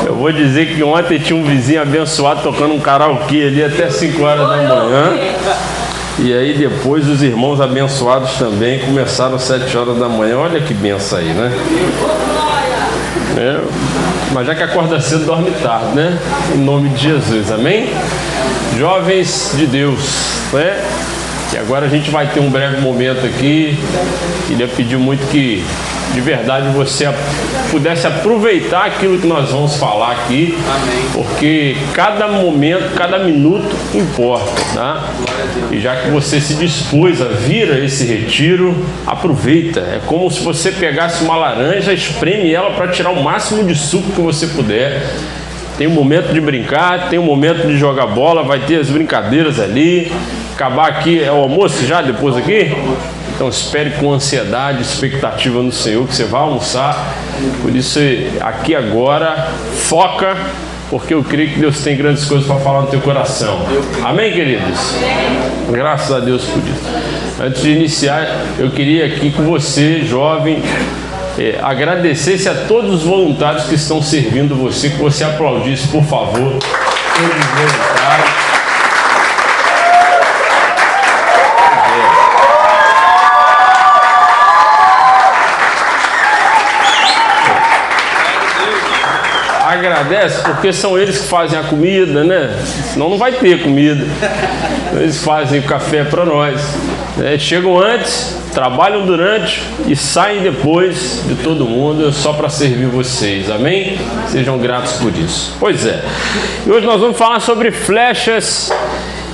Eu vou dizer que ontem tinha um vizinho abençoado tocando um karaokê ali até 5 horas da manhã. E aí depois os irmãos abençoados também começaram às 7 horas da manhã. Olha que benção aí, né? Mas já que acorda cedo, dorme tarde, né? Em nome de Jesus, amém? Jovens de Deus, né? E agora a gente vai ter um breve momento aqui. Queria pedir muito que, de verdade, você pudesse aproveitar aquilo que nós vamos falar aqui. Amém. Porque cada momento, cada minuto importa, tá? E já que você se dispôs a vir a esse retiro, aproveita. É como se você pegasse uma laranja, espreme ela para tirar o máximo de suco que você puder. Tem um momento de brincar, tem um momento de jogar bola, vai ter as brincadeiras ali. Acabar aqui, é o almoço já, depois aqui? Então espere com ansiedade, expectativa no Senhor, que você vai almoçar. Por isso, aqui agora, foca, porque eu creio que Deus tem grandes coisas para falar no teu coração. Amém, queridos? Graças a Deus por isso. Antes de iniciar, eu queria aqui com você, jovem, agradecer-se a todos os voluntários que estão servindo você, que você aplaudisse, por favor, todos os voluntários. Agradece porque são eles que fazem a comida, né? Senão não vai ter comida. Eles fazem o café para nós, né? Chegam antes, trabalham durante e saem depois de todo mundo só para servir vocês, amém? Sejam gratos por isso. Pois é, e hoje nós vamos falar sobre flechas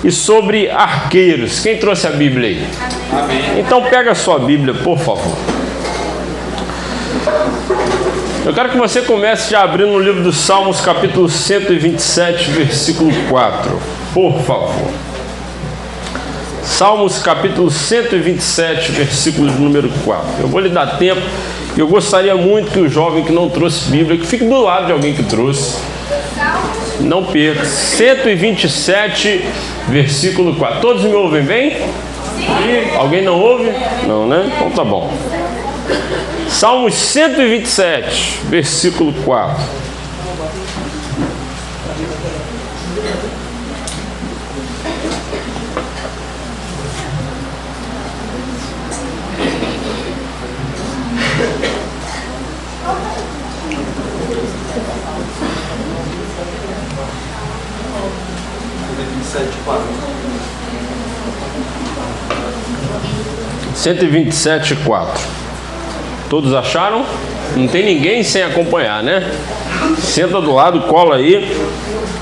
e sobre arqueiros. Quem trouxe a Bíblia aí? Amém. Então pega a sua Bíblia, por favor. Eu quero que você comece já abrindo no livro dos Salmos, capítulo 127, versículo 4. Por favor. Salmos, capítulo 127, versículo número 4. Eu vou lhe dar tempo. Eu gostaria muito que o jovem que não trouxe Bíblia, que fique do lado de alguém que trouxe. Não perca. 127, versículo 4. Todos me ouvem bem? Sim. Alguém não ouve? Não, né? Então tá bom. Salmos 127, versículo 4. Cento e 27:4. Todos acharam? Não tem ninguém sem acompanhar, né? Senta do lado, cola aí.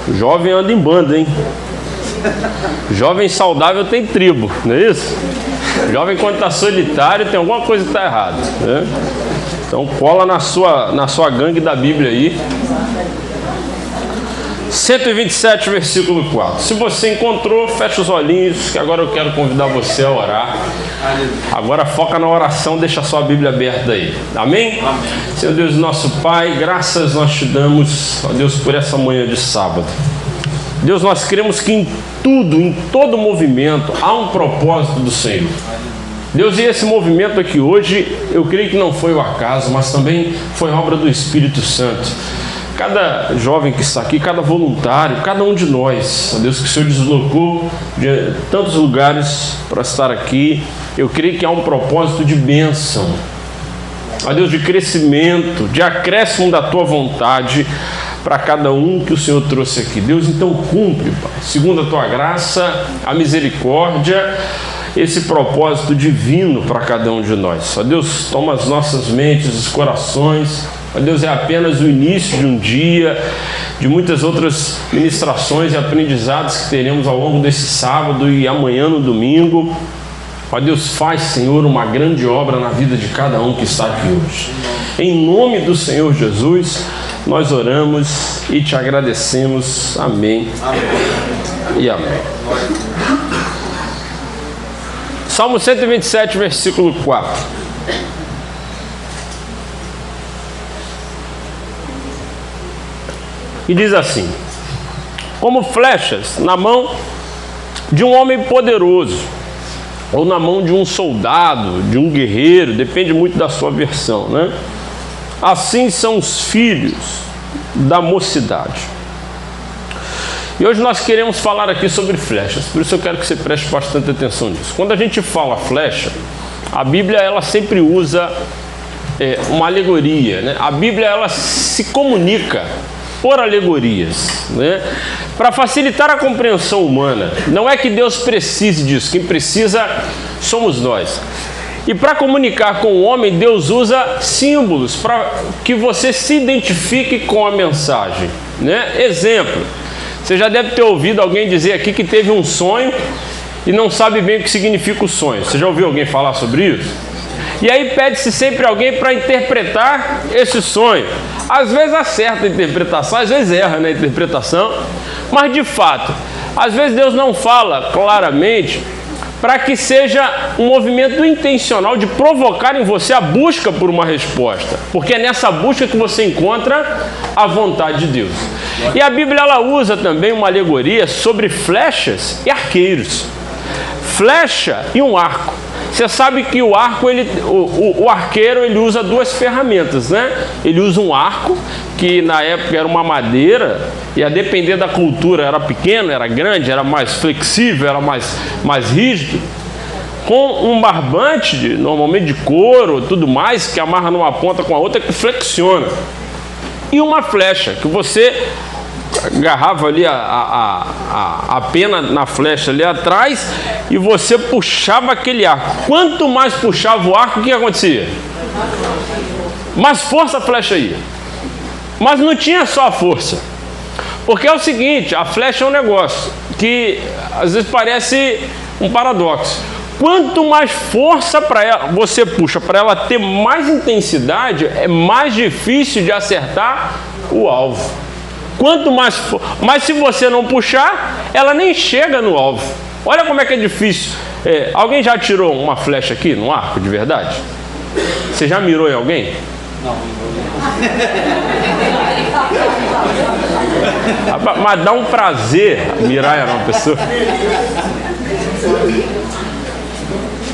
O jovem anda em banda, hein? Jovem saudável tem tribo, não é isso? Jovem quando está solitário tem alguma coisa que está errada, né? Então cola na sua gangue da Bíblia aí. 127, versículo 4. Se você encontrou, fecha os olhinhos, que agora eu quero convidar você a orar. Agora foca na oração, deixa a sua Bíblia aberta aí. Amém? Amém. Senhor Deus, nosso Pai, graças nós te damos, ó Deus, por essa manhã de sábado. Deus, nós cremos que em tudo, em todo movimento, há um propósito do Senhor. Deus, e esse movimento aqui hoje, eu creio que não foi o acaso, mas também foi obra do Espírito Santo. Cada jovem que está aqui, cada voluntário, cada um de nós, ó Deus, que o Senhor deslocou de tantos lugares para estar aqui, eu creio que há um propósito de bênção, ó Deus, de crescimento, de acréscimo da Tua vontade para cada um que o Senhor trouxe aqui. Deus, então cumpre, Pai, segundo a Tua graça, a misericórdia, esse propósito divino para cada um de nós. Ó Deus, toma as nossas mentes, os corações. Ó Deus, é apenas o início de um dia, de muitas outras ministrações e aprendizados que teremos ao longo desse sábado e amanhã no domingo. Ó Deus, faz, Senhor, uma grande obra na vida de cada um que está aqui hoje. Em nome do Senhor Jesus, nós oramos e te agradecemos. Amém. Amém. E amém. Salmo 127, versículo 4. E diz assim: como flechas na mão de um homem poderoso, ou na mão de um soldado, de um guerreiro, depende muito da sua versão, né? Assim são os filhos da mocidade. E hoje nós queremos falar aqui sobre flechas, por isso eu quero que você preste bastante atenção nisso. Quando a gente fala flecha, a Bíblia ela sempre usa uma alegoria, né? A Bíblia ela se comunica por alegorias, né? Para facilitar a compreensão humana. Não é que Deus precise disso, quem precisa somos nós. E para comunicar com o homem, Deus usa símbolos para que você se identifique com a mensagem, né? Exemplo, você já deve ter ouvido alguém dizer aqui que teve um sonho e não sabe bem o que significa o sonho. Você já ouviu alguém falar sobre isso? E aí pede-se sempre alguém para interpretar esse sonho. Às vezes acerta a interpretação, às vezes erra na interpretação, mas de fato, às vezes Deus não fala claramente para que seja um movimento intencional de provocar em você a busca por uma resposta, porque é nessa busca que você encontra a vontade de Deus. E a Bíblia ela usa também uma alegoria sobre flechas e arqueiros. Flecha e um arco. Você sabe que o arco, o arqueiro ele usa duas ferramentas, né? Ele usa um arco, que na época era uma madeira, e a depender da cultura era pequeno, era grande, era mais flexível, era mais rígido, com um barbante, normalmente de couro e tudo mais, que amarra numa ponta com a outra, que flexiona. E uma flecha, que você agarrava ali a pena na flecha ali atrás e você puxava aquele arco. Quanto mais puxava o arco, o que acontecia? Mais força a flecha ia. Mas não tinha só a força, porque é o seguinte, a flecha é um negócio que às vezes parece um paradoxo. Quanto mais força para ela você puxa, para ela ter mais intensidade, é mais difícil de acertar o alvo. Quanto mais for, mas se você não puxar, ela nem chega no alvo. Olha como é que é difícil. Alguém já tirou uma flecha aqui no arco de verdade? Você já mirou em alguém? Não. Mas dá um prazer mirar em uma pessoa.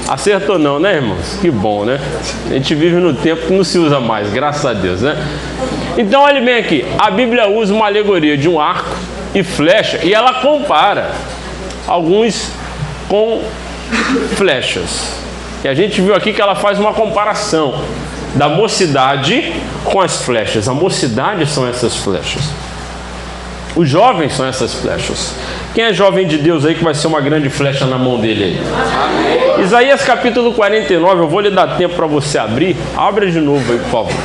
Acertou não, né, irmãos? Que bom, né? A gente vive no tempo que não se usa mais, graças a Deus, né? Então, olha bem aqui. A Bíblia usa uma alegoria de um arco e flecha e ela compara alguns com flechas. E a gente viu aqui que ela faz uma comparação da mocidade com as flechas. A mocidade são essas flechas. Os jovens são essas flechas. Quem é jovem de Deus aí que vai ser uma grande flecha na mão dele aí? Amém. Isaías capítulo 49, eu vou lhe dar tempo para você abrir. Abra de novo aí, por favor.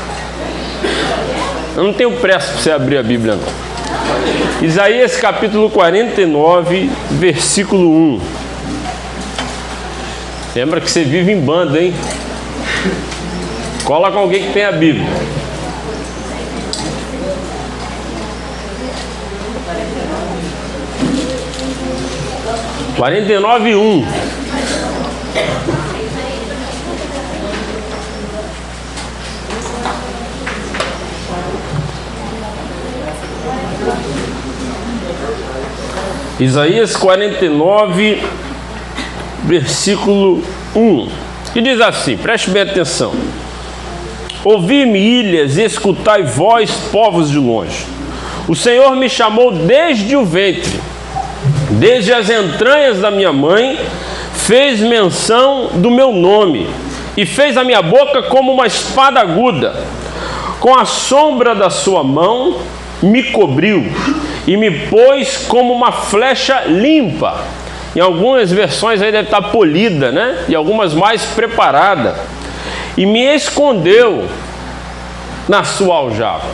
Eu não tenho pressa para você abrir a Bíblia, não. Isaías capítulo 49, versículo 1. Lembra que você vive em banda, hein? Cola com alguém que tem a Bíblia. Quarenta e nove, 1. Isaías 49, versículo 1, que diz assim, preste bem atenção: ouvi-me, ilhas, e escutai vós, povos de longe. O Senhor me chamou desde o ventre, desde as entranhas da minha mãe, fez menção do meu nome, e fez a minha boca como uma espada aguda. Com a sombra da sua mão me cobriu, e me pôs como uma flecha limpa. Em algumas versões aí deve estar polida, né? E algumas mais preparada. E me escondeu na sua aljava.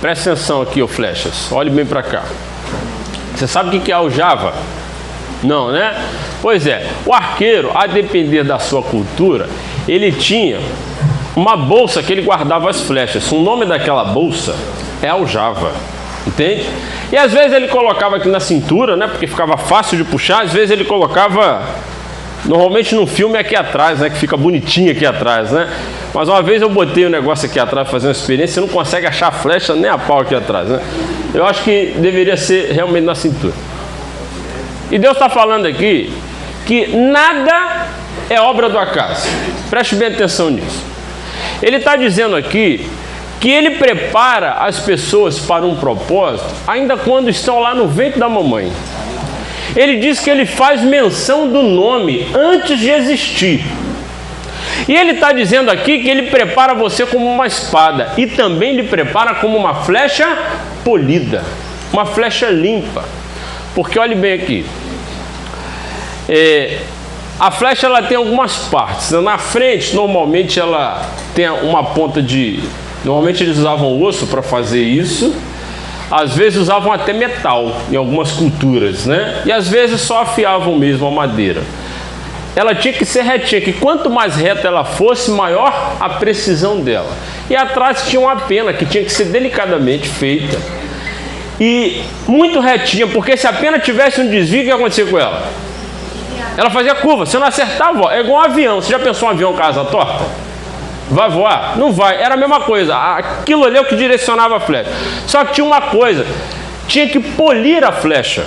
Presta atenção aqui, ô flechas. Olhe bem para cá. Você sabe o que é aljava? Não, né? Pois é. O arqueiro, a depender da sua cultura, ele tinha uma bolsa que ele guardava as flechas. O nome daquela bolsa é aljava. Entende? E às vezes ele colocava aqui na cintura, né? Porque ficava fácil de puxar. Às vezes ele colocava, normalmente no filme aqui atrás, né? Que fica bonitinho aqui atrás, né? Mas uma vez eu botei o negócio aqui atrás para fazer uma experiência. Você não consegue achar a flecha nem a pau aqui atrás, né? Eu acho que deveria ser realmente na cintura. E Deus está falando aqui que nada é obra do acaso. Preste bem atenção nisso. Ele está dizendo aqui que ele prepara as pessoas para um propósito ainda quando estão lá no ventre da mamãe. Ele diz que ele faz menção do nome antes de existir. E ele está dizendo aqui que ele prepara você como uma espada e também lhe prepara como uma flecha polida, uma flecha limpa. Porque olhe bem aqui, a flecha ela tem algumas partes. Na frente, normalmente ela tem uma ponta de... Normalmente eles usavam osso para fazer isso. Às vezes usavam até metal em algumas culturas, né? E às vezes só afiavam mesmo a madeira. Ela tinha que ser retinha, que quanto mais reta ela fosse, maior a precisão dela. E atrás tinha uma pena que tinha que ser delicadamente feita. E muito retinha, porque se a pena tivesse um desvio, o que ia acontecer com ela? Ela fazia curva, você não acertava, ó. É igual um avião. Você já pensou um avião com a asa torta? Vai voar? Não vai. Era a mesma coisa. Aquilo ali é o que direcionava a flecha. Só que tinha uma coisa, tinha que polir a flecha.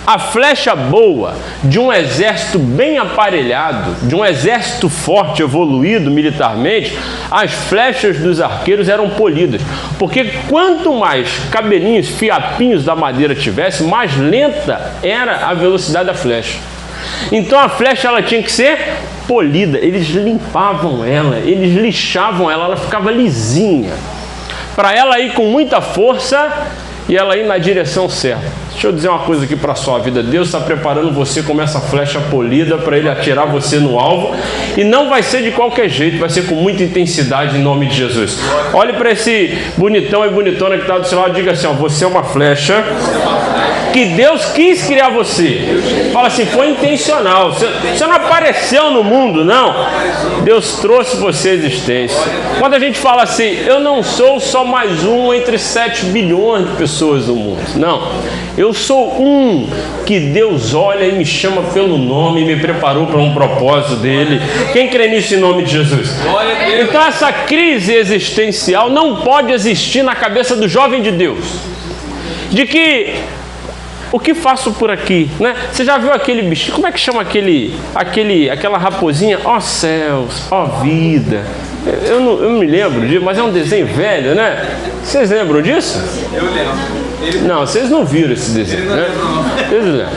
A flecha boa de um exército bem aparelhado, de um exército forte, evoluído militarmente, as flechas dos arqueiros eram polidas. Porque quanto mais cabelinhos, fiapinhos da madeira tivesse, mais lenta era a velocidade da flecha. Então a flecha ela tinha que ser polida. Eles limpavam ela, eles lixavam ela, ela ficava lisinha. Para ela ir com muita força e ela ir na direção certa. Deixa eu dizer uma coisa aqui para a sua vida. Deus está preparando você como essa flecha polida para Ele atirar você no alvo. E não vai ser de qualquer jeito, vai ser com muita intensidade em nome de Jesus. Olhe para esse bonitão e bonitona que está do seu lado e diga assim, ó, você é uma flecha que Deus quis criar você. Fala assim, foi intencional. Você não apareceu no mundo, não. Deus trouxe você à existência. Quando a gente fala assim, eu não sou só mais um entre 7 bilhões de pessoas no mundo. Não. Eu sou um que Deus olha e me chama pelo nome e me preparou para um propósito dele. Quem crê nisso em nome de Jesus? Então essa crise existencial não pode existir na cabeça do jovem de Deus. De que... O que faço por aqui, né? Você já viu aquele bichinho? Como é que chama aquela raposinha? Ó céus, ó vida. Eu não me lembro disso, mas é um desenho velho, né? Vocês lembram disso? Eu lembro. Não, vocês não viram esse desenho, né? Vocês lembram?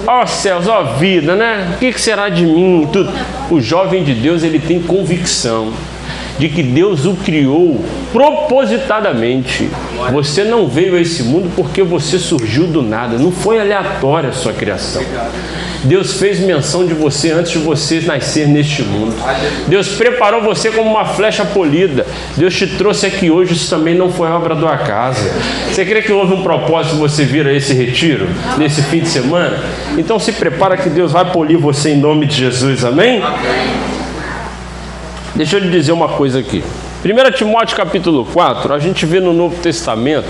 Ó céus, ó vida, né? O que será de mim? Tudo. O jovem de Deus, ele tem convicção de que Deus o criou propositadamente. Você não veio a esse mundo porque você surgiu do nada. Não foi aleatória a sua criação. Deus fez menção de você antes de você nascer neste mundo. Deus preparou você como uma flecha polida. Deus te trouxe aqui hoje. Isso também não foi obra do acaso. Você crê que houve um propósito de você vir a esse retiro, nesse fim de semana? Então se prepara que Deus vai polir você em nome de Jesus. Amém? Deixa eu lhe dizer uma coisa aqui. 1 Timóteo capítulo 4, a gente vê no Novo Testamento,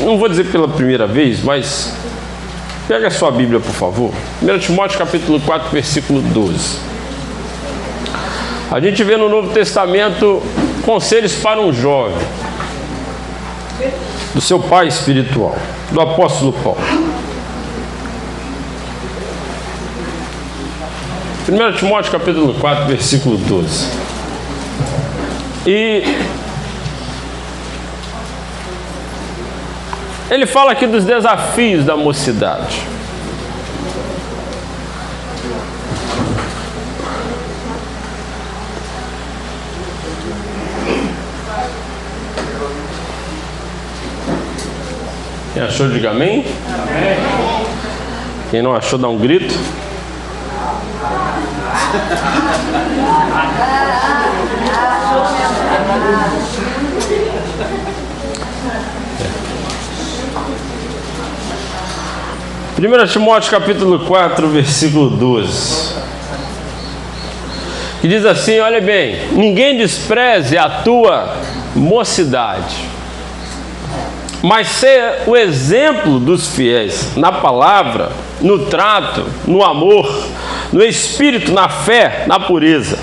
não vou dizer pela primeira vez, mas pega a sua Bíblia, por favor. 1 Timóteo capítulo 4, versículo 12. A gente vê no Novo Testamento conselhos para um jovem, do seu pai espiritual, do apóstolo Paulo. 1 Timóteo capítulo 4, versículo 12. E ele fala aqui dos desafios da mocidade. Quem achou, diga amém. Amém. Quem não achou, dá um grito. Primeiro Timóteo capítulo 4, versículo 12, que diz assim, olha bem, ninguém despreze a tua mocidade, mas seja o exemplo dos fiéis na palavra, no trato, no amor, no espírito, na fé, na pureza.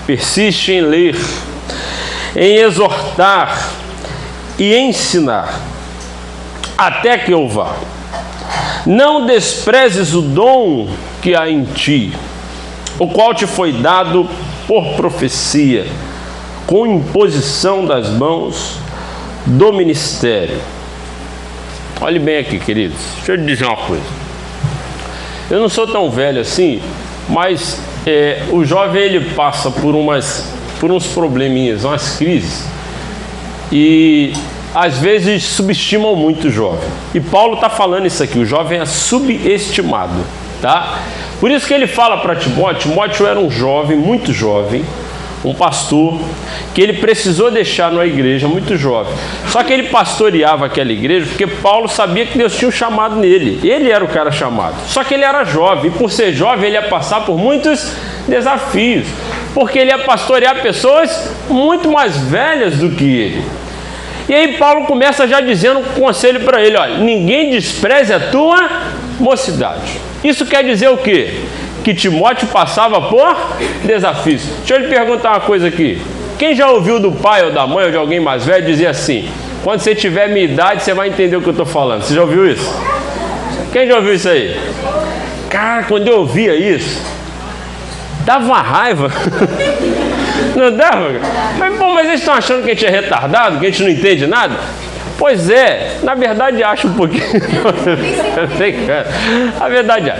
Persiste em ler, em exortar e ensinar, até que eu vá. Não desprezes o dom que há em ti, o qual te foi dado por profecia, com imposição das mãos do ministério. Olhe bem aqui, queridos, deixa eu lhe dizer uma coisa. Eu não sou tão velho assim, mas o jovem ele passa por uns probleminhas, umas crises, e às vezes subestimam muito o jovem. E Paulo está falando isso aqui, o jovem é subestimado, tá? Por isso que ele fala para Timóteo. Timóteo era um jovem, muito jovem, um pastor, que ele precisou deixar na igreja muito jovem. Só que ele pastoreava aquela igreja porque Paulo sabia que Deus tinha um chamado nele. Ele era o cara chamado. Só que ele era jovem, e por ser jovem ele ia passar por muitos desafios, porque ele ia pastorear pessoas muito mais velhas do que ele. E aí Paulo começa já dizendo um conselho para ele: olha, ninguém despreze a tua mocidade. Isso quer dizer o quê? Que Timóteo passava por desafios. Deixa eu lhe perguntar uma coisa aqui. Quem já ouviu do pai ou da mãe ou de alguém mais velho dizer assim: quando você tiver minha idade você vai entender o que eu estou falando? Você já ouviu isso? Quem já ouviu isso aí? Cara, quando eu ouvia isso, dava uma raiva. Não dava? Mas eles estão achando que a gente é retardado, que a gente não entende nada? Pois é, na verdade acho um pouquinho. A verdade é,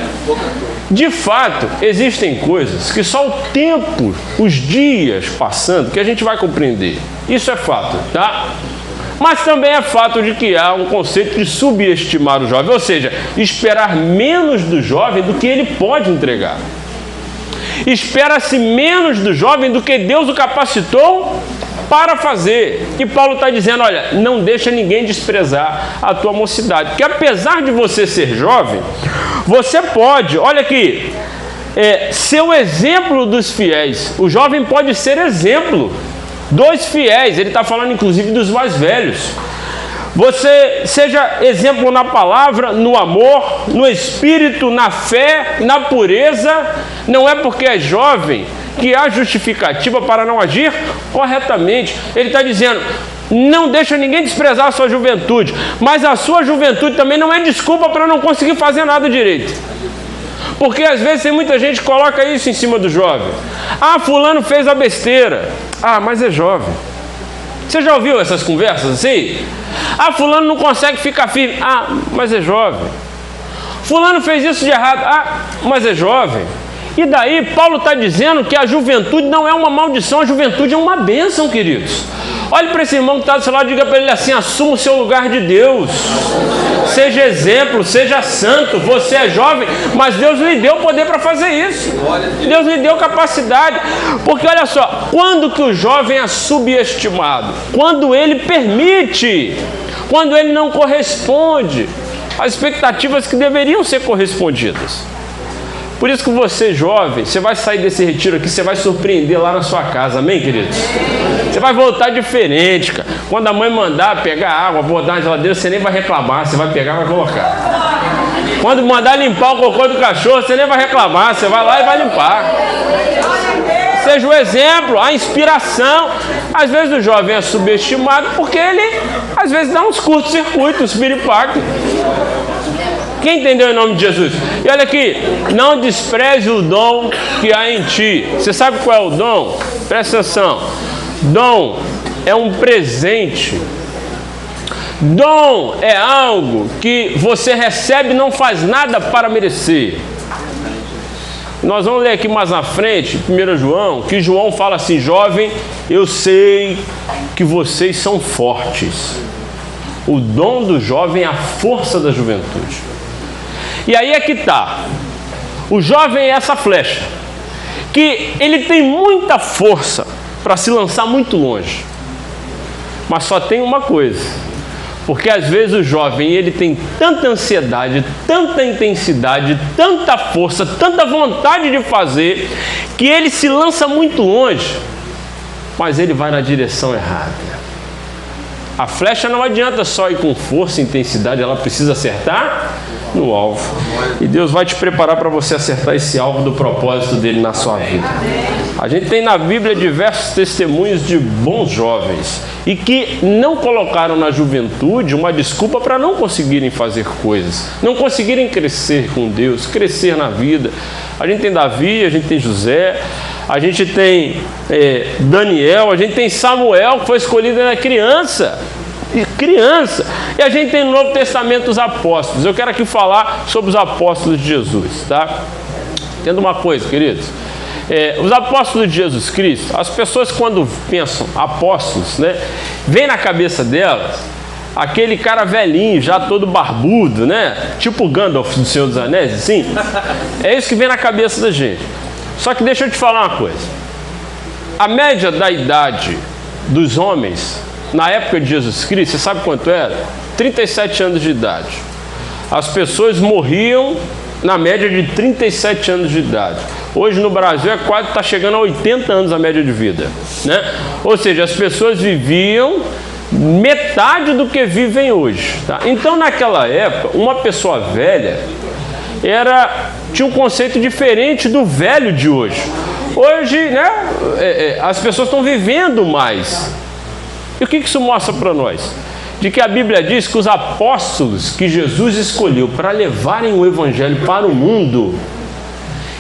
de fato, existem coisas que só o tempo, os dias passando, que a gente vai compreender. Isso é fato, tá? Mas também é fato de que há um conceito de subestimar o jovem, ou seja, esperar menos do jovem do que ele pode entregar. Espera-se menos do jovem do que Deus o capacitou para fazer. E Paulo está dizendo: olha, não deixa ninguém desprezar a tua mocidade, porque apesar de você ser jovem, você pode, olha aqui, ser o exemplo dos fiéis. O jovem pode ser exemplo dos fiéis. Ele está falando inclusive dos mais velhos. Você seja exemplo na palavra, no amor, no espírito, na fé, na pureza. Não é porque é jovem que há justificativa para não agir corretamente. Ele está dizendo: não deixa ninguém desprezar a sua juventude, mas a sua juventude também não é desculpa para não conseguir fazer nada direito. Porque às vezes tem muita gente que coloca isso em cima do jovem. Ah, fulano fez a besteira. Ah, mas é jovem. Você já ouviu essas conversas assim? Ah, fulano não consegue ficar firme. Ah, mas é jovem. Fulano fez isso de errado. Ah, mas é jovem. E daí Paulo está dizendo que a juventude não é uma maldição, a juventude é uma bênção, queridos. Olhe para esse irmão que está do seu lado e diga para ele assim: assuma o seu lugar de Deus. Seja exemplo, seja santo. Você é jovem, mas Deus lhe deu poder para fazer isso. Deus lhe deu capacidade. Porque olha só, quando que o jovem é subestimado? Quando ele permite, quando ele não corresponde às expectativas que deveriam ser correspondidas. Por isso que você, jovem, você vai sair desse retiro aqui, você vai surpreender lá na sua casa, amém, queridos? Você vai voltar diferente, cara. Quando a mãe mandar pegar água, botar na geladeira, você nem vai reclamar, você vai pegar e vai colocar. Quando mandar limpar o cocô do cachorro, você nem vai reclamar, você vai lá e vai limpar. Seja o exemplo, a inspiração. Às vezes o jovem é subestimado porque ele, às vezes, dá uns curtos-circuitos, uns piripaque. Quem entendeu em nome de Jesus? E olha aqui, não despreze o dom que há em ti. Você sabe qual é o dom? Presta atenção. Dom é um presente. Dom é algo que você recebe e não faz nada para merecer. Nós vamos ler aqui mais na frente, 1 João, que João fala assim: jovem, eu sei que vocês são fortes. O dom do jovem é a força da juventude. E aí é que está. O jovem é essa flecha, que ele tem muita força para se lançar muito longe. Mas só tem uma coisa. Porque às vezes o jovem, ele tem tanta ansiedade, tanta intensidade, tanta força, tanta vontade de fazer, que ele se lança muito longe, mas ele vai na direção errada. A flecha não adianta só ir com força e intensidade, ela precisa acertar no alvo. E Deus vai te preparar para você acertar esse alvo do propósito dele na sua vida. A gente tem na Bíblia diversos testemunhos de bons jovens e que não colocaram na juventude uma desculpa para não conseguirem fazer coisas, não conseguirem crescer com Deus, crescer na vida. A gente tem Davi, a gente tem José, a gente tem Daniel, a gente tem Samuel, que foi escolhido na criança. E a gente tem no Novo Testamento os apóstolos. Eu quero aqui falar sobre os apóstolos de Jesus, tá? Entenda uma coisa, queridos. Os apóstolos de Jesus Cristo, as pessoas quando pensam apóstolos, né, vem na cabeça delas aquele cara velhinho, já todo barbudo, né? Tipo o Gandalf do Senhor dos Anéis, assim. É isso que vem na cabeça da gente. Só que deixa eu te falar uma coisa. A média da idade dos homens na época de Jesus Cristo, você sabe quanto era? 37 anos de idade. As pessoas morriam na média de 37 anos de idade. Hoje no Brasil quase está chegando a 80 anos a média de vida, né? Ou seja, as pessoas viviam metade do que vivem hoje, tá? Então naquela época, uma pessoa velha tinha um conceito diferente do velho de hoje. Hoje, né, as pessoas estão vivendo mais. E o que isso mostra para nós? De que a Bíblia diz que os apóstolos que Jesus escolheu para levarem o Evangelho para o mundo,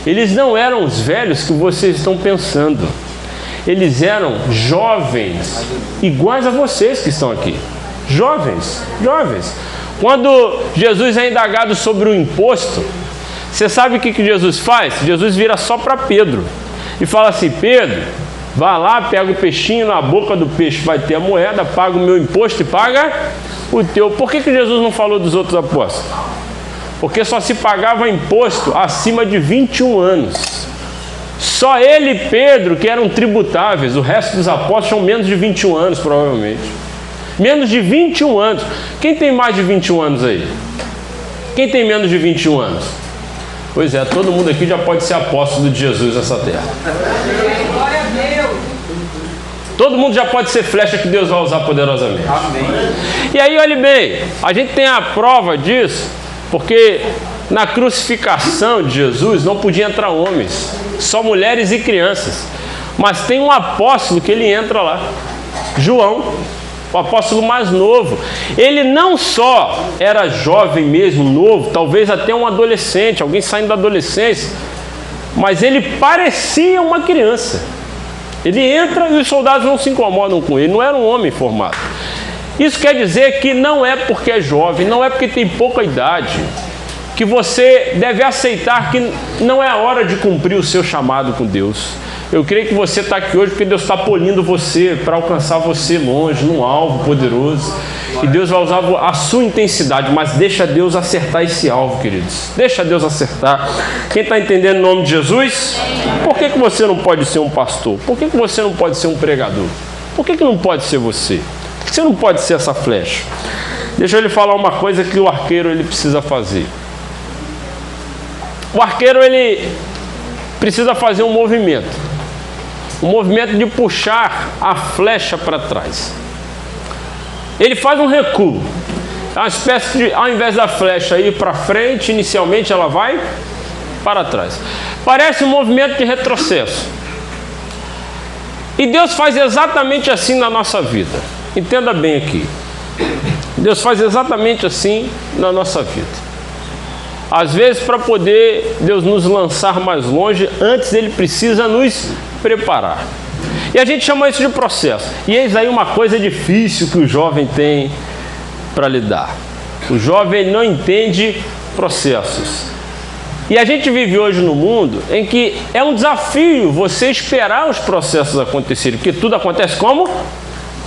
eles não eram os velhos que vocês estão pensando. Eles eram jovens, iguais a vocês que estão aqui. Jovens. Quando Jesus é indagado sobre o imposto, você sabe o que Jesus faz? Jesus vira só para Pedro e fala assim: Pedro, vá lá, pega o peixinho, na boca do peixe vai ter a moeda, paga o meu imposto e paga o teu. Por que Jesus não falou dos outros apóstolos? Porque só se pagava imposto acima de 21 anos. Só ele e Pedro que eram tributáveis, o resto dos apóstolos tinham menos de 21 anos, provavelmente. Menos de 21 anos. Quem tem mais de 21 anos aí? Quem tem menos de 21 anos? Pois é, todo mundo aqui já pode ser apóstolo de Jesus nessa terra. Glória a Deus. Todo mundo já pode ser flecha que Deus vai usar poderosamente. Amém. E aí, olhe bem, a gente tem a prova disso, porque na crucificação de Jesus não podia entrar homens, só mulheres e crianças. Mas tem um apóstolo que ele entra lá, João, o apóstolo mais novo. Ele não só era jovem mesmo, novo, talvez até um adolescente, alguém saindo da adolescência, mas ele parecia uma criança. Ele entra e os soldados não se incomodam com ele, não era um homem formado. Isso quer dizer que não é porque é jovem, não é porque tem pouca idade, que você deve aceitar que não é a hora de cumprir o seu chamado com Deus. Eu creio que você está aqui hoje porque Deus está polindo você para alcançar você longe, num alvo poderoso. E Deus vai usar a sua intensidade, mas deixa Deus acertar esse alvo, queridos. Deixa Deus acertar. Quem está entendendo o nome de Jesus? Por que você não pode ser um pastor? Por que você não pode ser um pregador? Por que não pode ser você? Por que você não pode ser essa flecha? Deixa eu lhe falar uma coisa que o arqueiro ele precisa fazer. O arqueiro ele precisa fazer um movimento de puxar a flecha para trás. Ele faz um recuo, é uma espécie de, ao invés da flecha ir para frente, inicialmente ela vai para trás. Parece um movimento de retrocesso. E Deus faz exatamente assim na nossa vida. Entenda bem aqui. Deus faz exatamente assim na nossa vida. Às vezes, para poder Deus nos lançar mais longe, antes Ele precisa nos preparar. E a gente chama isso de processo. E eis aí uma coisa difícil que o jovem tem para lidar. O jovem não entende processos. E a gente vive hoje num mundo em que é um desafio você esperar os processos acontecerem, porque tudo acontece como?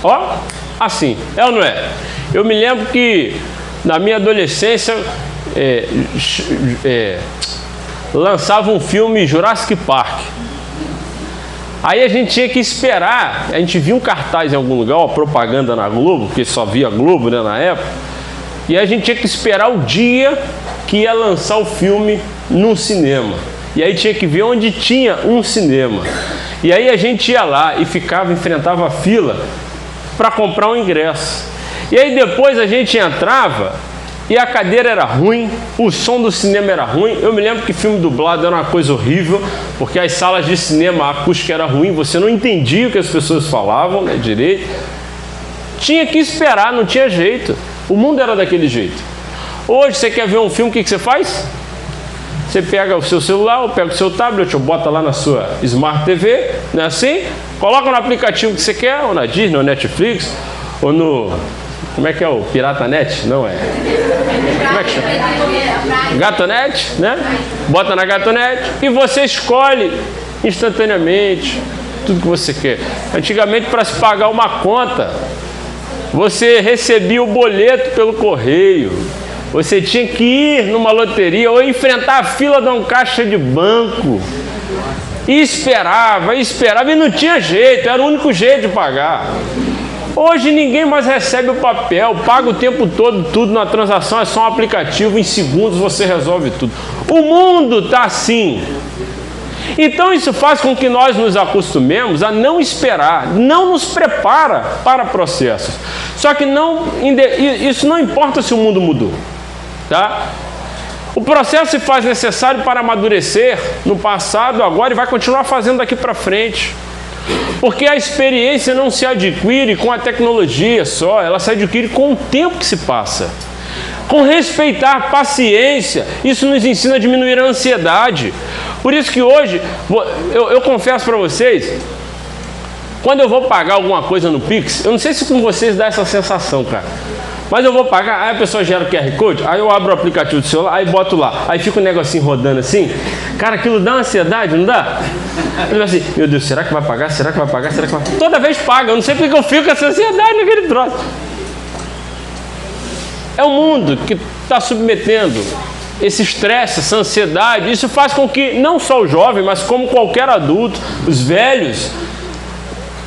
Ó, assim, é ou não é? Eu me lembro que na minha adolescência lançava um filme Jurassic Park. Aí a gente tinha que esperar, a gente via um cartaz em algum lugar, uma propaganda na Globo, porque só via Globo, né, na época, e a gente tinha que esperar o dia que ia lançar o filme num cinema. E aí tinha que ver onde tinha um cinema. E aí a gente ia lá e enfrentava a fila para comprar um ingresso. E aí depois a gente entrava e a cadeira era ruim, o som do cinema era ruim. Eu me lembro que filme dublado era uma coisa horrível, porque as salas de cinema, a acústica era ruim, você não entendia o que as pessoas falavam, né, direito. Tinha que esperar, não tinha jeito. O mundo era daquele jeito. Hoje você quer ver um filme, o que você faz? Você pega o seu celular, ou pega o seu tablet, ou bota lá na sua Smart TV, não é assim? Coloca no aplicativo que você quer, ou na Disney, ou Netflix, ou no... Como é que é o PirataNet? Não é? Como é que chama? Gatonet, né? Bota na Gatonet e você escolhe instantaneamente tudo que você quer. Antigamente, para se pagar uma conta, você recebia o boleto pelo correio. Você tinha que ir numa loteria ou enfrentar a fila de um caixa de banco. E esperava e não tinha jeito, era o único jeito de pagar. Hoje ninguém mais recebe o papel, paga o tempo todo tudo na transação, é só um aplicativo, em segundos você resolve tudo. O mundo está assim. Então isso faz com que nós nos acostumemos a não esperar, não nos prepara para processos. Só que isso não importa se o mundo mudou, tá? O processo se faz necessário para amadurecer no passado, agora, e vai continuar fazendo daqui para frente. Porque a experiência não se adquire com a tecnologia só, ela se adquire com o tempo que se passa. Com respeitar, paciência, isso nos ensina a diminuir a ansiedade. Por isso que hoje, eu confesso para vocês, quando eu vou pagar alguma coisa no Pix, eu não sei se com vocês dá essa sensação, cara. Mas eu vou pagar, aí a pessoa gera o QR Code, aí eu abro o aplicativo do celular, aí boto lá, aí fica um negocinho rodando assim. Cara, aquilo dá ansiedade, não dá? Eu assim, meu Deus, será que vai pagar? Será que vai pagar? Será que vai pagar? Toda vez paga, eu não sei porque eu fico com essa ansiedade naquele troço. É o mundo que está submetendo esse estresse, essa ansiedade. Isso faz com que não só o jovem, mas como qualquer adulto, os velhos,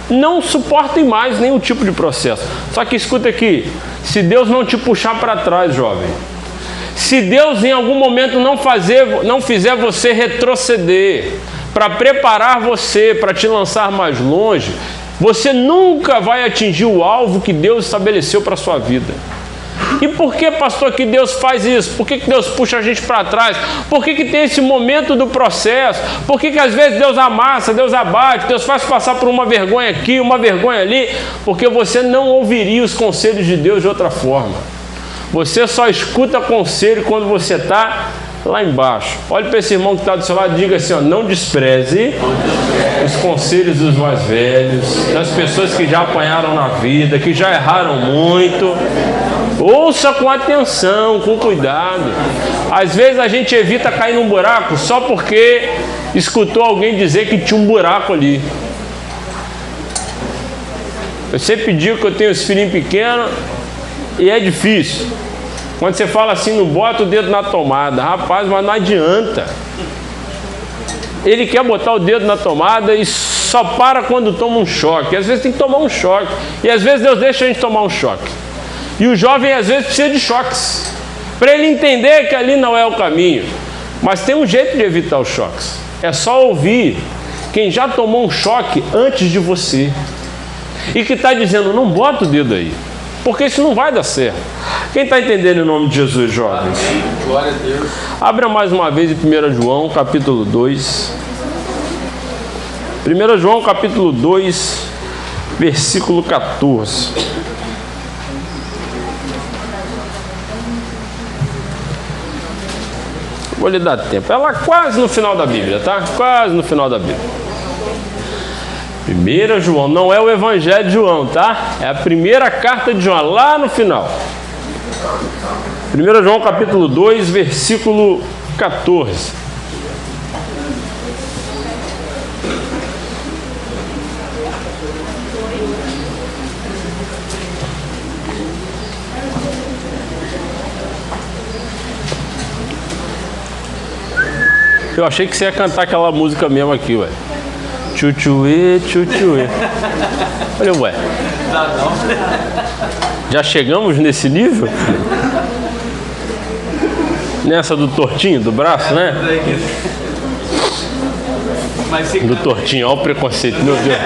não suportem mais nenhum tipo de processo. Só que escuta aqui, se Deus não te puxar para trás, jovem, se Deus em algum momento não fizer você retroceder, para preparar você, para te lançar mais longe, você nunca vai atingir o alvo que Deus estabeleceu para a sua vida. E por que, pastor, que Deus faz isso? Por que Deus puxa a gente para trás? Por que tem esse momento do processo? Por que às vezes Deus amassa, Deus abate, Deus faz passar por uma vergonha aqui, uma vergonha ali? Porque você não ouviria os conselhos de Deus de outra forma. Você só escuta conselho quando você está lá embaixo. Olhe para esse irmão que está do seu lado e diga assim, ó, não despreze os conselhos dos mais velhos, das pessoas que já apanharam na vida, que já erraram muito. Ouça com atenção, com cuidado. Às vezes a gente evita cair num buraco só porque escutou alguém dizer que tinha um buraco ali. Eu sempre digo que eu tenho os filhinhos pequenos e é difícil. Quando você fala assim, não bota o dedo na tomada. Rapaz, mas não adianta. Ele quer botar o dedo na tomada e só para quando toma um choque. Às vezes tem que tomar um choque. E às vezes Deus deixa a gente tomar um choque. E o jovem às vezes precisa de choques, para ele entender que ali não é o caminho. Mas tem um jeito de evitar os choques. É só ouvir quem já tomou um choque antes de você. E que está dizendo, não bota o dedo aí, porque isso não vai dar certo. Quem está entendendo em nome de Jesus, jovens? Amém. Glória a Deus. Abra mais uma vez em 1 João, capítulo 2. 1 João, capítulo 2, versículo 14. Vou lhe dar tempo. É lá quase no final da Bíblia, tá? Quase no final da Bíblia. 1 João, não é o Evangelho de João, tá? É a primeira carta de João, lá no final. 1 João, capítulo 2, versículo 14. Eu achei que você ia cantar aquela música mesmo aqui, ué. Tchutchuê, tchutchuê. Olha, ué. Já chegamos nesse nível? Nessa do tortinho, do braço, né? Do tortinho, olha o preconceito, meu Deus.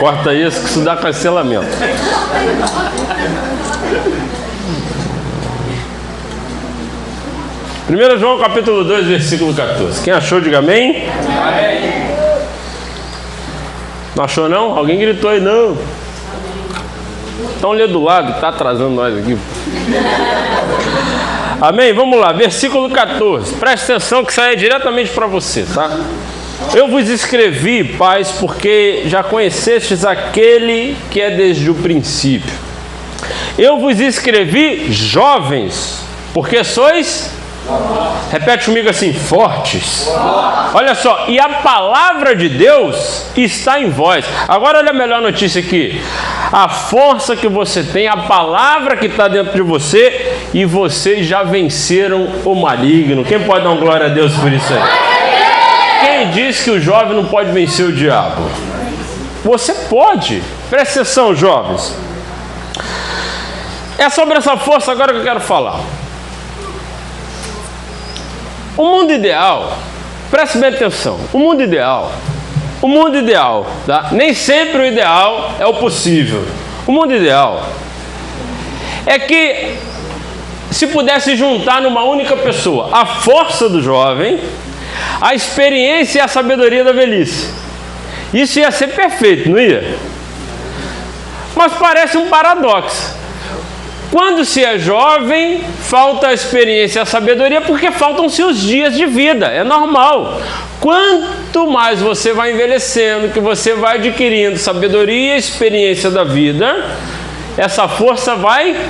Corta isso, que isso dá cancelamento. Primeiro João, capítulo 2, versículo 14. Quem achou, diga amém. Amém. Não achou não? Alguém gritou aí, não. Então lê do lado, que está atrasando nós aqui. Amém? Vamos lá, versículo 14. Presta atenção que isso aí é diretamente para você, tá? Eu vos escrevi, pais, porque já conhecestes aquele que é desde o princípio. Eu vos escrevi, jovens, porque sois... Repete comigo assim, fortes. Olha só, e a palavra de Deus está em vós. Agora olha a melhor notícia aqui. A força que você tem, a palavra que está dentro de você, e vocês já venceram o maligno. Quem pode dar uma glória a Deus por isso aí? Quem diz que o jovem não pode vencer o diabo? Você pode. Presta atenção, jovens. É sobre essa força agora que eu quero falar. O mundo ideal, preste bem atenção, o mundo ideal, tá? Nem sempre o ideal é o possível. O mundo ideal é que se pudesse juntar numa única pessoa a força do jovem, a experiência e a sabedoria da velhice. Isso ia ser perfeito, não ia? Mas parece um paradoxo. Quando se é jovem, falta a experiência e a sabedoria porque faltam-se os dias de vida, é normal. Quanto mais você vai envelhecendo, que você vai adquirindo sabedoria e experiência da vida, essa força vai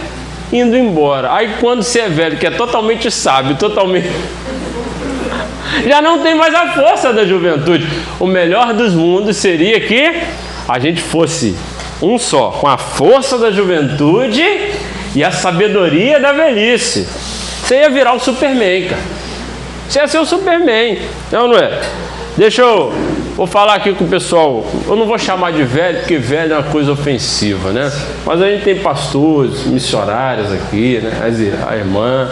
indo embora. Aí quando você é velho, que é totalmente sábio, totalmente... já não tem mais a força da juventude. O melhor dos mundos seria que a gente fosse um só, com a força da juventude e a sabedoria da velhice. Você ia virar o Superman, cara. Você ia ser o Superman. Não é? Vou falar aqui com o pessoal. Eu não vou chamar de velho, porque velho é uma coisa ofensiva, né? Mas a gente tem pastores, missionários aqui, né? A irmã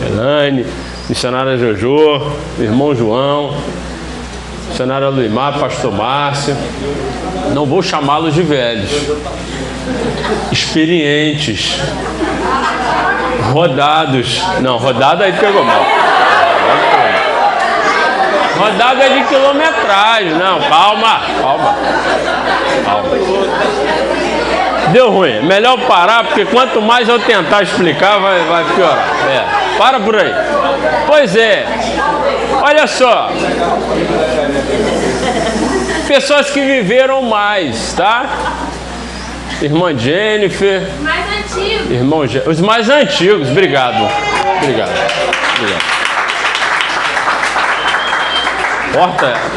Elane, missionária Jojo, irmão João, missionária Luimar, pastor Márcio. Não vou chamá-los de velhos. Experientes, rodados. Não, rodada aí pegou mal. Rodada é de quilometragem. Não, calma. Deu ruim. Melhor parar, porque quanto mais eu tentar explicar, vai piorar. Para por aí. Pois é. Olha só. Pessoas que viveram mais, tá? Irmã Jennifer. Os mais antigos. Os mais antigos, obrigado.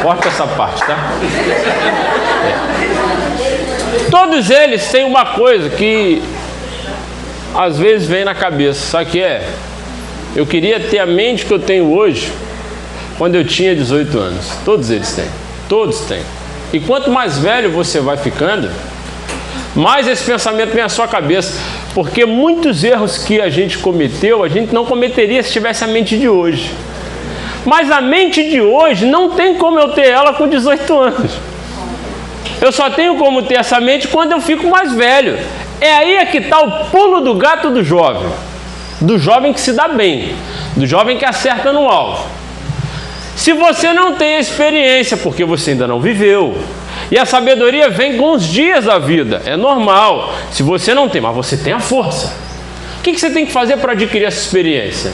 Corta essa parte, tá? Todos eles têm uma coisa que às vezes vem na cabeça. Sabe o que é? Eu queria ter a mente que eu tenho hoje quando eu tinha 18 anos. Todos eles têm. Todos têm. E quanto mais velho você vai ficando, mais esse pensamento vem à sua cabeça, porque muitos erros que a gente cometeu, a gente não cometeria se tivesse a mente de hoje. Mas a mente de hoje não tem como eu ter ela com 18 anos. Eu só tenho como ter essa mente quando eu fico mais velho. É aí que está o pulo do gato do jovem que se dá bem, do jovem que acerta no alvo. Se você não tem a experiência, porque você ainda não viveu, e a sabedoria vem com os dias da vida, é normal. Se você não tem, mas você tem a força. O que você tem que fazer para adquirir essa experiência?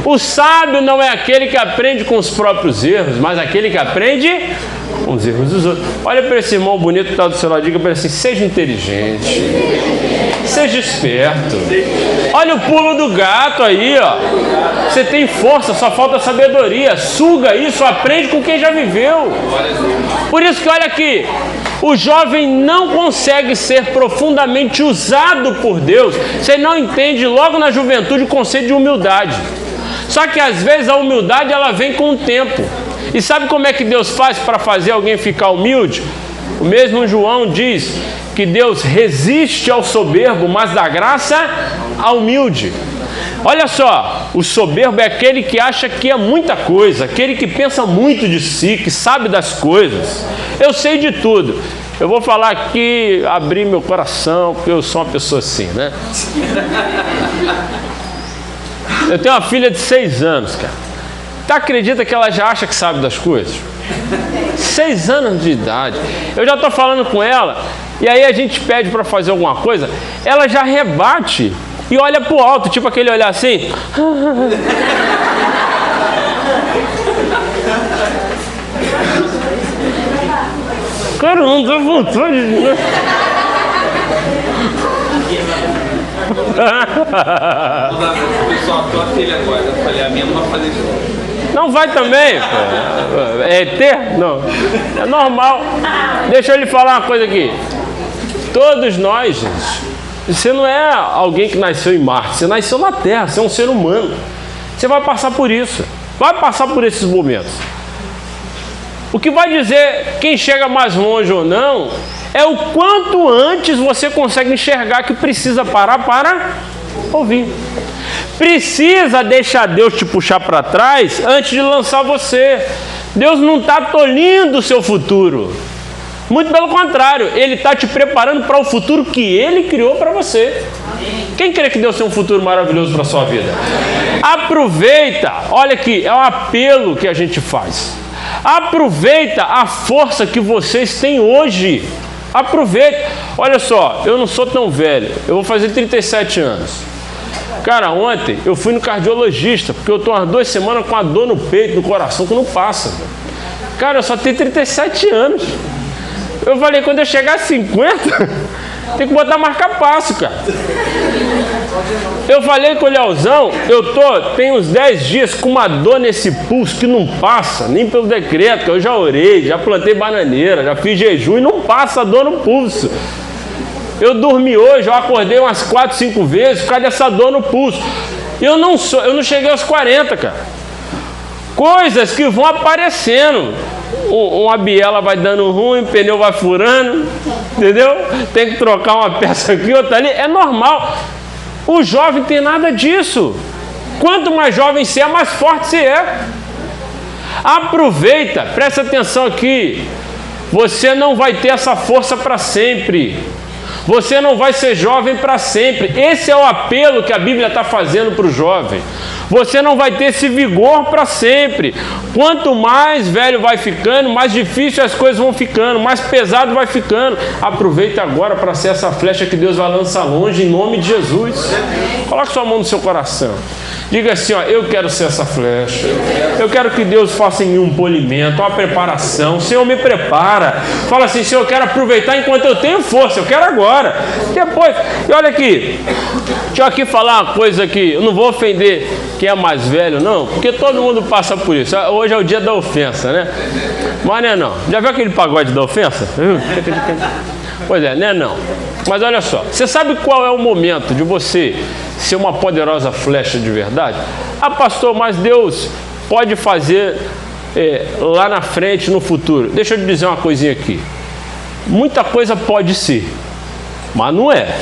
O sábio não é aquele que aprende com os próprios erros, mas aquele que aprende com os erros dos outros. Olha para esse irmão bonito que está do seu lado, diga para ele assim: seja inteligente, seja esperto. Olha o pulo do gato aí, ó. Você tem força, só falta sabedoria. Suga isso, aprende com quem já viveu. Por isso que olha aqui, o jovem não consegue ser profundamente usado por Deus se ele não entende logo na juventude o conceito de humildade. Só que às vezes a humildade ela vem com o tempo. E sabe como é que Deus faz para fazer alguém ficar humilde? O mesmo João diz que Deus resiste ao soberbo, mas dá graça ao humilde. Olha só, o soberbo é aquele que acha que é muita coisa, aquele que pensa muito de si, que sabe das coisas. Eu sei de tudo. Eu vou falar aqui, abrir meu coração, porque eu sou uma pessoa assim, né? Eu tenho uma filha de 6 anos, cara. Tu acredita que ela já acha que sabe das coisas? 6 anos de idade. Eu já estou falando com ela, e aí a gente pede para fazer alguma coisa, ela já rebate e olha pro alto, tipo aquele olhar assim. Cara, não dá vontade de... Pessoal, tua filha agora. Eu falei, a minha não vai fazer isso. Não vai também, pô. É ET? Não. É normal. Deixa eu lhe falar uma coisa aqui. Todos nós, gente, você não é alguém que nasceu em Marte, você nasceu na Terra, você é um ser humano. Você vai passar por isso. Vai passar por esses momentos. O que vai dizer quem chega mais longe ou não é o quanto antes você consegue enxergar que precisa parar para ouvir. Precisa deixar Deus te puxar para trás antes de lançar você. Deus não está tolhindo o seu futuro. Muito pelo contrário, Ele está te preparando para o futuro que Ele criou para você. Quem crê que Deus tem um futuro maravilhoso para a sua vida? Aproveita, olha aqui, é um apelo que a gente faz. Aproveita a força que vocês têm hoje. Aproveita. Olha só, eu não sou tão velho, eu vou fazer 37 anos. Cara, ontem eu fui no cardiologista, porque eu estou umas 2 semanas com a dor no peito, no coração, que não passa. Cara, eu só tenho 37 anos. Eu falei, quando eu chegar a 50, tem que botar marca-passo, cara. Eu falei com o Leozão, tenho uns 10 dias com uma dor nesse pulso que não passa, nem pelo decreto, que eu já orei, já plantei bananeira, já fiz jejum e não passa a dor no pulso. Eu dormi hoje, eu acordei umas 4, 5 vezes por causa dessa dor no pulso. Eu não cheguei aos 40, cara. Coisas que vão aparecendo. Uma biela vai dando ruim, o pneu vai furando, entendeu? Tem que trocar uma peça aqui, outra ali. É normal. O jovem tem nada disso. Quanto mais jovem você é, mais forte você é. Aproveita, presta atenção aqui. Você não vai ter essa força para sempre. Você não vai ser jovem para sempre. Esse é o apelo que a Bíblia está fazendo para o jovem. Você não vai ter esse vigor para sempre. Quanto mais velho vai ficando, mais difícil as coisas vão ficando, mais pesado vai ficando. Aproveita agora para ser essa flecha que Deus vai lançar longe, em nome de Jesus. Coloque sua mão no seu coração. Diga assim, ó, eu quero ser essa flecha. Eu quero que Deus faça em mim um polimento, uma preparação. O Senhor me prepara. Fala assim, Senhor, eu quero aproveitar enquanto eu tenho força. Eu quero agora. Depois, e olha aqui. Deixa eu aqui falar uma coisa aqui. Eu não vou ofender quem é mais velho, não, porque todo mundo passa por isso. Hoje é o dia da ofensa, né? Mas não é não. Já viu aquele pagode da ofensa? Pois é, né não. Mas olha só, você sabe qual é o momento de você ser uma poderosa flecha de verdade? Ah, pastor, mas Deus pode fazer lá na frente, no futuro. Deixa eu te dizer uma coisinha aqui. Muita coisa pode ser, mas não é.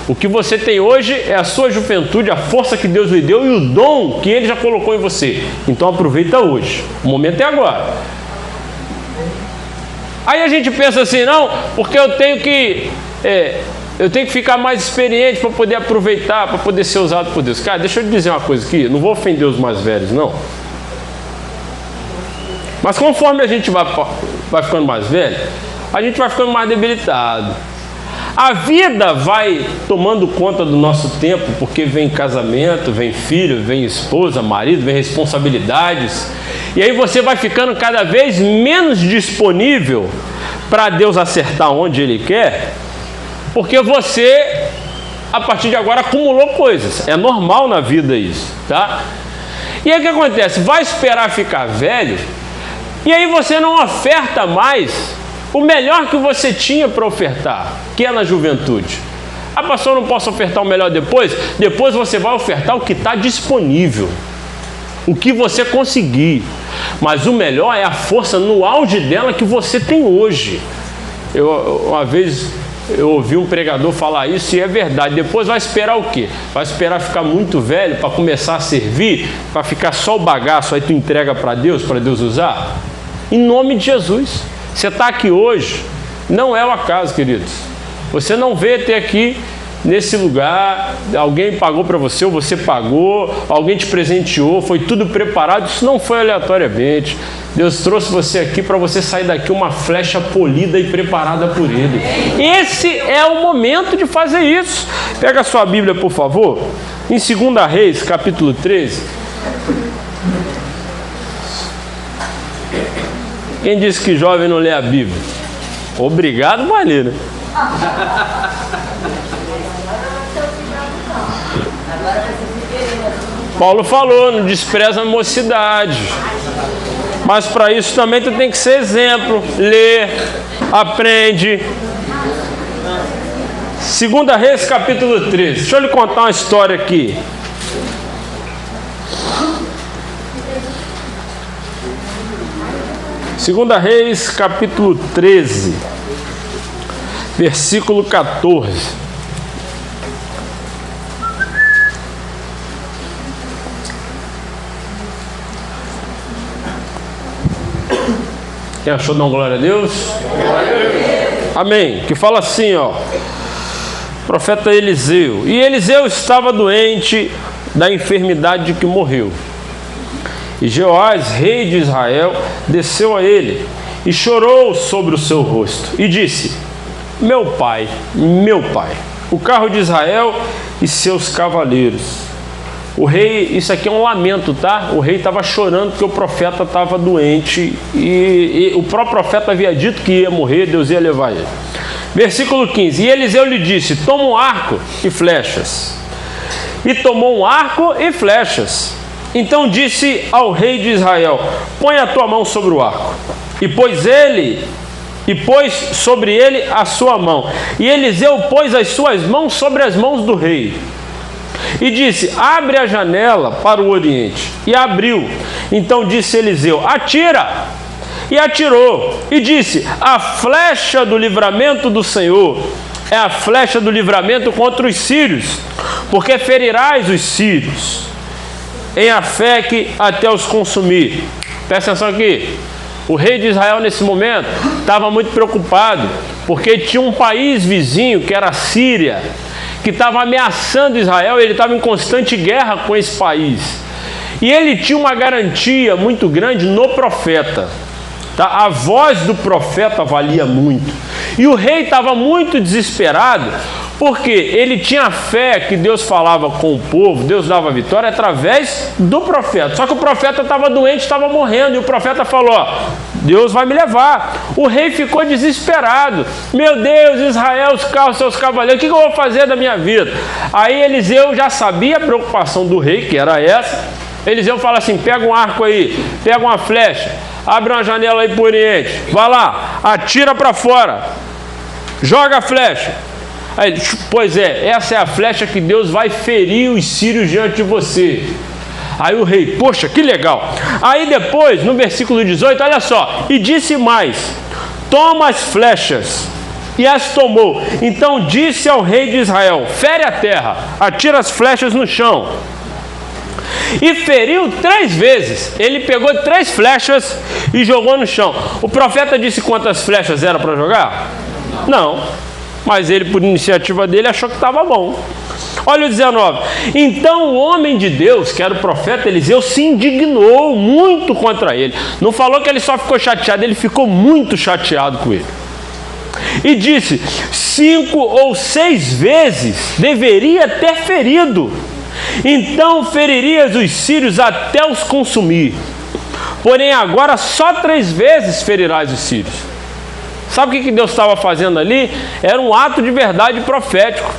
O que você tem hoje é a sua juventude, a força que Deus lhe deu e o dom que Ele já colocou em você. Então aproveita hoje. O momento é agora. Aí a gente pensa assim, não, porque eu tenho que ficar mais experiente para poder aproveitar, para poder ser usado por Deus. Cara, deixa eu te dizer uma coisa aqui, não vou ofender os mais velhos, não. Mas conforme a gente vai ficando mais velho, a gente vai ficando mais debilitado. A vida vai tomando conta do nosso tempo, porque vem casamento, vem filho, vem esposa, marido, vem responsabilidades. E aí você vai ficando cada vez menos disponível para Deus acertar onde Ele quer, porque você, a partir de agora, acumulou coisas. É normal na vida isso, tá? E aí o que acontece? Vai esperar ficar velho, e aí você não oferta mais o melhor que você tinha para ofertar, que é na juventude. Ah, pastor, eu não posso ofertar o melhor depois? Depois você vai ofertar o que está disponível, o que você conseguir. Mas o melhor é a força no auge dela que você tem hoje. Uma vez eu ouvi um pregador falar isso e é verdade. Depois vai esperar o quê? Vai esperar ficar muito velho para começar a servir, para ficar só o bagaço, aí tu entrega para Deus usar? Em nome de Jesus. Você está aqui hoje, não é o acaso, queridos. Você não veio até aqui nesse lugar, alguém pagou para você, ou você pagou, alguém te presenteou, foi tudo preparado. Isso não foi aleatoriamente. Deus trouxe você aqui para você sair daqui uma flecha polida e preparada por Ele. Esse é o momento de fazer isso. Pega a sua Bíblia, por favor, em 2 Reis, capítulo 13. Quem disse que jovem não lê a Bíblia? Obrigado, Marina. Paulo falou, não despreza a mocidade. Mas para isso também tu tem que ser exemplo. Lê, aprende. 2 Reis, capítulo 13. Deixa eu lhe contar uma história aqui. Segunda Reis, capítulo 13, versículo 14. Quem achou? Dá uma glória a Deus? Amém. Que fala assim, ó. Profeta Eliseu. E Eliseu estava doente da enfermidade de que morreu. E Jeoás, rei de Israel, desceu a ele e chorou sobre o seu rosto e disse: meu pai, o carro de Israel e seus cavaleiros. O rei, isso aqui é um lamento, tá? O rei estava chorando porque o profeta estava doente e o próprio profeta havia dito que ia morrer, Deus ia levar ele. Versículo 15. E Eliseu lhe disse: toma um arco e flechas. E tomou um arco e flechas. Então disse ao rei de Israel: põe a tua mão sobre o arco. E pôs sobre ele a sua mão. E Eliseu pôs as suas mãos sobre as mãos do rei. E disse: abre a janela para o oriente. E abriu. Então disse Eliseu: atira. E atirou. E disse: a flecha do livramento do Senhor é a flecha do livramento contra os sírios, porque ferirás os sírios em Afeque até os consumir. Presta atenção aqui. O rei de Israel nesse momento estava muito preocupado, porque tinha um país vizinho, que era a Síria, que estava ameaçando Israel. Ele estava em constante guerra com esse país. E ele tinha uma garantia muito grande no profeta. Tá? A voz do profeta valia muito. E o rei estava muito desesperado, porque ele tinha fé que Deus falava com o povo, Deus dava vitória através do profeta. Só que o profeta estava doente, estava morrendo, e o profeta falou: ó, Deus vai me levar. O rei ficou desesperado. Meu Deus, Israel, os carros, seus cavaleiros, o que eu vou fazer da minha vida? Aí Eliseu já sabia a preocupação do rei, que era essa. Eliseu fala assim: pega um arco aí, pega uma flecha, abre uma janela aí para o oriente, vai lá, atira para fora, joga a flecha. Aí, pois é, essa é a flecha que Deus vai ferir os sírios diante de você. Aí o rei: poxa, que legal. Aí depois, no versículo 18, olha só: e disse mais: toma as flechas. E as tomou. Então disse ao rei de Israel: fere a terra, atira as flechas no chão. E feriu 3 vezes. Ele pegou 3 flechas e jogou no chão. O profeta disse quantas flechas era para jogar? Não. Mas ele, por iniciativa dele, achou que estava bom. Olha o 19. Então o homem de Deus, que era o profeta Eliseu, se indignou muito contra ele. Não falou que ele só ficou chateado, ele ficou muito chateado com ele. E disse: 5 ou 6 vezes deveria ter ferido. Então feririas os sírios até os consumir. Porém agora só 3 vezes ferirás os sírios. Sabe o que Deus estava fazendo ali? Era um ato de verdade profético.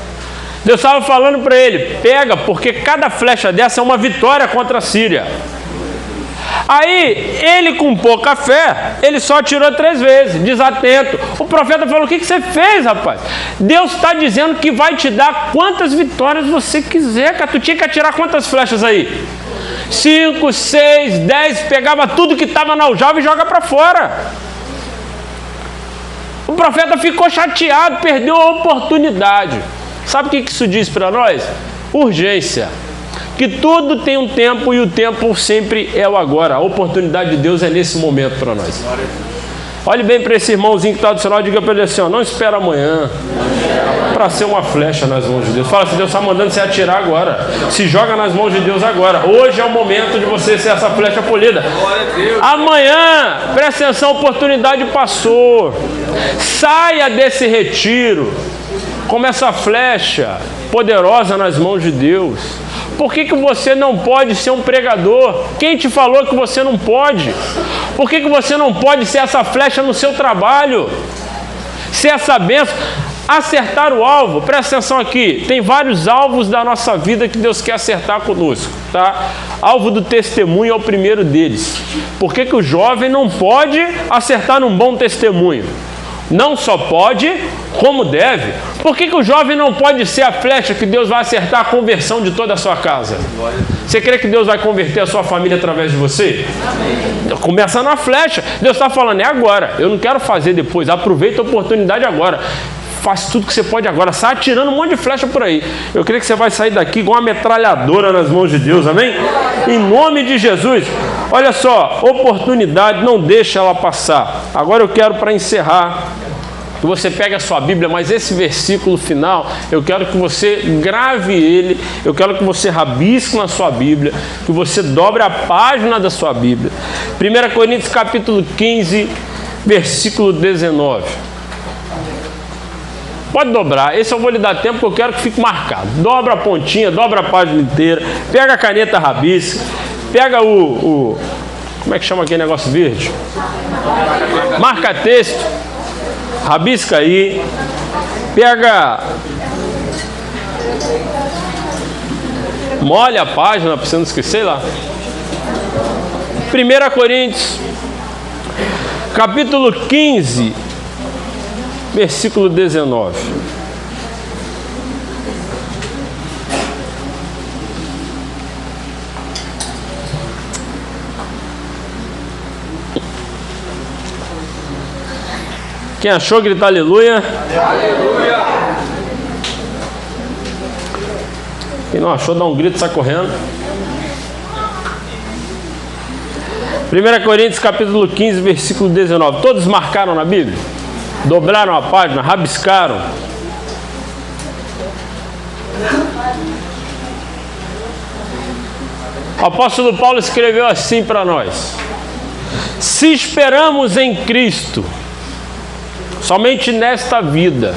Deus estava falando para ele: pega, porque cada flecha dessa é uma vitória contra a Síria. Aí ele, com pouca fé, ele só atirou 3 vezes, desatento. O profeta falou: o que você fez, rapaz? Deus está dizendo que vai te dar quantas vitórias você quiser, cara. Tu tinha que atirar quantas flechas aí? 5, 6, 10, pegava tudo que estava na aljava e joga para fora. O profeta ficou chateado, perdeu a oportunidade. Sabe o que isso diz para nós? Urgência. Que tudo tem um tempo e o tempo sempre é o agora. A oportunidade de Deus é nesse momento para nós. Olhe bem para esse irmãozinho que está do seu lado, diga para ele assim, ó, não espera amanhã para ser uma flecha nas mãos de Deus. Fala assim, Deus está mandando você atirar agora. Se joga nas mãos de Deus agora. Hoje é o momento de você ser essa flecha polida. Amanhã, presta atenção, a oportunidade passou. Saia desse retiro como essa flecha poderosa nas mãos de Deus. Por que você não pode ser um pregador? Quem te falou que você não pode? Por que você não pode ser essa flecha no seu trabalho? Ser essa bênção? Acertar o alvo. Presta atenção aqui. Tem vários alvos da nossa vida que Deus quer acertar conosco, tá? Alvo do testemunho é o primeiro deles. Por que o jovem não pode acertar num bom testemunho? Não só pode, como deve. Por que o jovem não pode ser a flecha que Deus vai acertar a conversão de toda a sua casa? Você crê que Deus vai converter a sua família através de você? Começa na flecha. Deus está falando, é agora. Eu não quero fazer depois. Aproveita a oportunidade agora. Faz tudo que você pode agora. Sai atirando um monte de flecha por aí. Eu creio que você vai sair daqui com uma metralhadora nas mãos de Deus, amém? Em nome de Jesus. Olha só, oportunidade, não deixa ela passar. Agora eu quero, para encerrar, que você pegue a sua Bíblia, mas esse versículo final, eu quero que você grave ele, eu quero que você rabisque na sua Bíblia, que você dobre a página da sua Bíblia. 1 Coríntios capítulo 15, versículo 19. Pode dobrar, esse eu vou lhe dar tempo, porque eu quero que fique marcado. Dobra a pontinha, dobra a página inteira, pega a caneta rabisca, pega o como é que chama aquele negócio verde? Marca-texto, rabisca aí, pega, molha a página para você não esquecer lá. 1 Coríntios, capítulo 15, versículo 19. Quem achou, grita aleluia. Aleluia. Quem não achou, dá um grito e sai correndo. 1 Coríntios capítulo 15, versículo 19. Todos marcaram na Bíblia? Dobraram a página, rabiscaram. O apóstolo Paulo escreveu assim para nós: se esperamos em Cristo, somente nesta vida,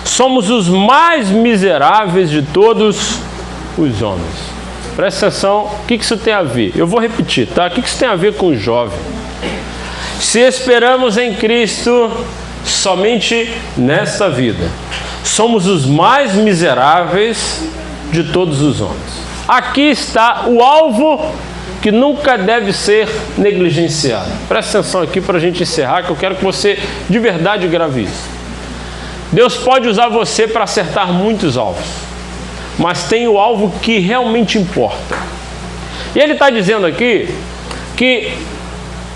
somos os mais miseráveis de todos os homens. Presta atenção, o que isso tem a ver? Eu vou repetir, tá? O que isso tem a ver com o jovem? Se esperamos em Cristo, somente nesta vida, somos os mais miseráveis de todos os homens. Aqui está o alvo que nunca deve ser negligenciado. Presta atenção aqui para a gente encerrar, que eu quero que você de verdade grave isso. Deus pode usar você para acertar muitos alvos, mas tem o alvo que realmente importa. E ele está dizendo aqui que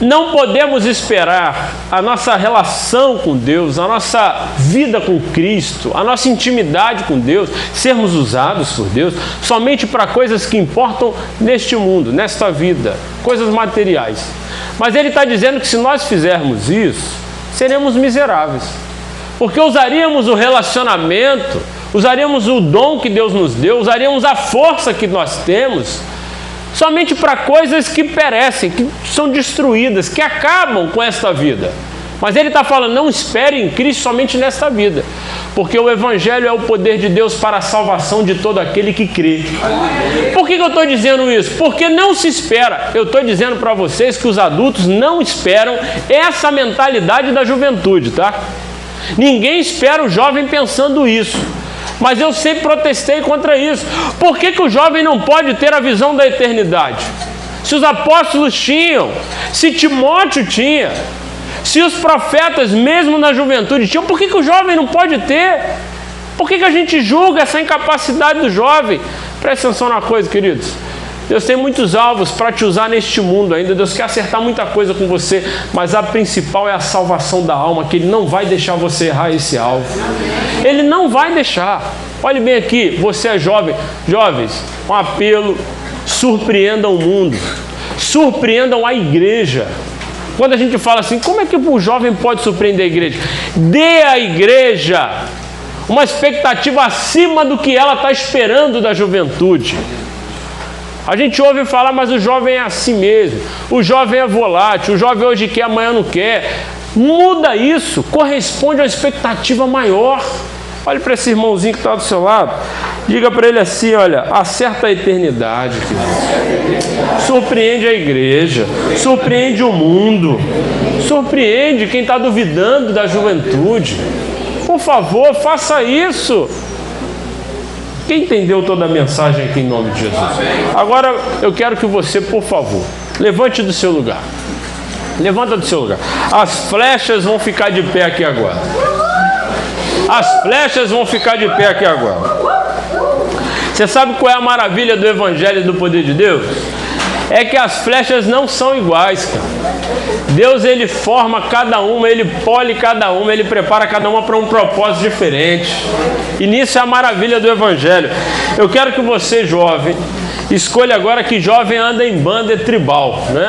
não podemos esperar a nossa relação com Deus, a nossa vida com Cristo, a nossa intimidade com Deus, sermos usados por Deus somente para coisas que importam neste mundo, nesta vida, coisas materiais. Mas ele está dizendo que se nós fizermos isso, seremos miseráveis, porque usaríamos o relacionamento, usaríamos o dom que Deus nos deu, usaríamos a força que nós temos somente para coisas que perecem, que são destruídas, que acabam com esta vida. Mas ele está falando, não espere em Cristo somente nesta vida, porque o Evangelho é o poder de Deus para a salvação de todo aquele que crê. Por que eu estou dizendo isso? Porque não se espera. Eu estou dizendo para vocês que os adultos não esperam essa mentalidade da juventude, tá? Ninguém espera o jovem pensando isso. Mas eu sempre protestei contra isso. Por que o jovem não pode ter a visão da eternidade? Se os apóstolos tinham, se Timóteo tinha, se os profetas mesmo na juventude tinham, por que o jovem não pode ter? Por que a gente julga essa incapacidade do jovem? Presta atenção na coisa, queridos. Deus tem muitos alvos para te usar neste mundo ainda. Deus quer acertar muita coisa com você, mas a principal é a salvação da alma, que Ele não vai deixar você errar esse alvo. Ele não vai deixar. Olhe bem aqui, você é jovem. Jovens, um apelo: surpreendam o mundo, surpreendam a igreja. Quando a gente fala assim, como é que o jovem pode surpreender a igreja? Dê à igreja uma expectativa acima do que ela está esperando da juventude. A gente ouve falar, mas o jovem é assim mesmo. O jovem é volátil, o jovem hoje quer, amanhã não quer. Muda isso, corresponde a uma expectativa maior. Olhe para esse irmãozinho que está do seu lado. Diga para ele assim, olha, acerta a eternidade, querido. Surpreende a igreja, surpreende o mundo, surpreende quem está duvidando da juventude. Por favor, faça isso. Quem entendeu toda a mensagem aqui em nome de Jesus? Agora eu quero que você, por favor, levante do seu lugar. Levanta do seu lugar. As flechas vão ficar de pé aqui agora. As flechas vão ficar de pé aqui agora. Você sabe qual é a maravilha do Evangelho e do poder de Deus? É que as flechas não são iguais, cara. Deus, ele forma cada uma, ele pole cada uma, ele prepara cada uma para um propósito diferente. E nisso é a maravilha do Evangelho. Eu quero que você, jovem, escolha agora que jovem anda em banda tribal, né?